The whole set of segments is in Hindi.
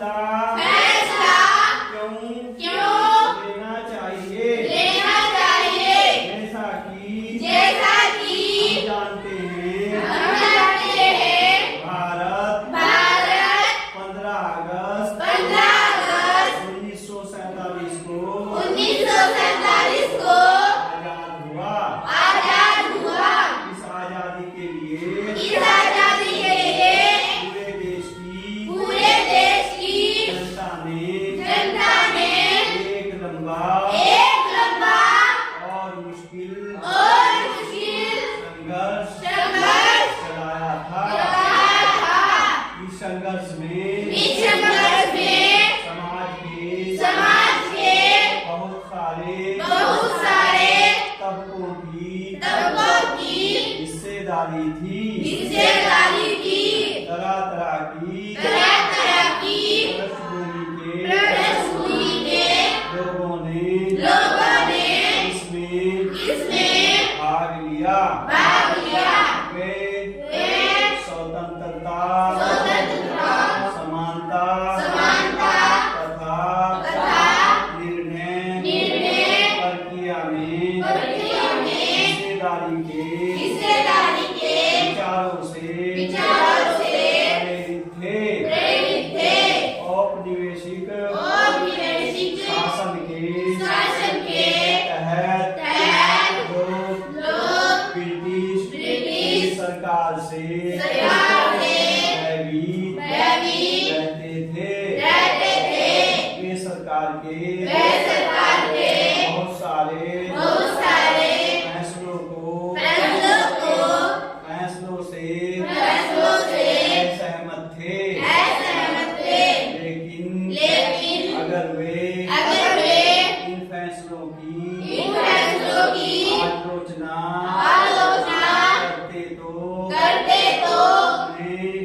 फैसला क्यों लेना चाहिए जैसा कि हम जानते हैं भारत 15 अगस्त 1947 को आजाद हुआ। इस आजादी के लिए पूरे देश की जनता ने एक लंबा और मुश्किल संघर्ष चलाया था। इस संघर्ष में समाज के बहुत सारे तबकों की हिस्सेदारी थी। तरह तरह की पृष्ठभूमि के लोगों ने इसमें भाग लिया। वे स्वतंत्रता समानता तथा निर्णय प्रक्रिया में हिस्सेदारी के विचारों से प्रेरित थे। औपनिवेशिक शासन के तहत लोग ब्रिटिश सरकार से भयभीत रहते थे। वे सरकार के बहुत सारे फैसलों से असहमत थे। लेकिन अगर वे इन फैसलों की आलोचना करते तो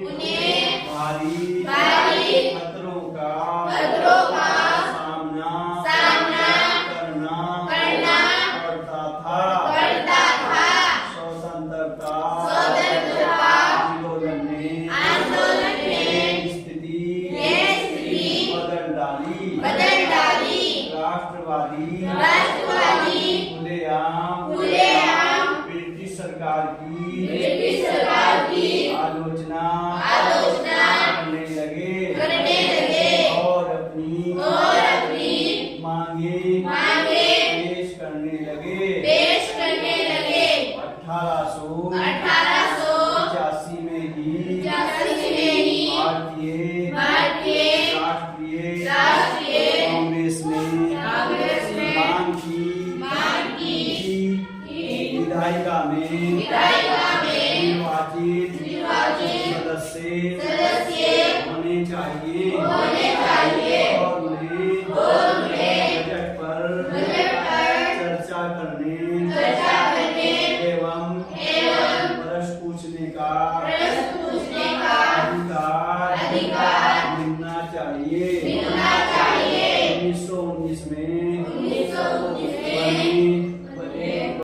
उन्हें भारी खतरों का सामना करना पड़ता था। स्वतंत्रता आंदोलन ने स्थिति बदल डाली। राष्ट्रवादी खुलेआम ब्रिटिश सरकार की आलोचना करने लगे और अपनी मांगे पेश करने लगे। 1885 में ही भारतीय राष्ट्रीय कांग्रेस ने मांग की विधायिका में निर्वाचित सदस्य होने चाहिए।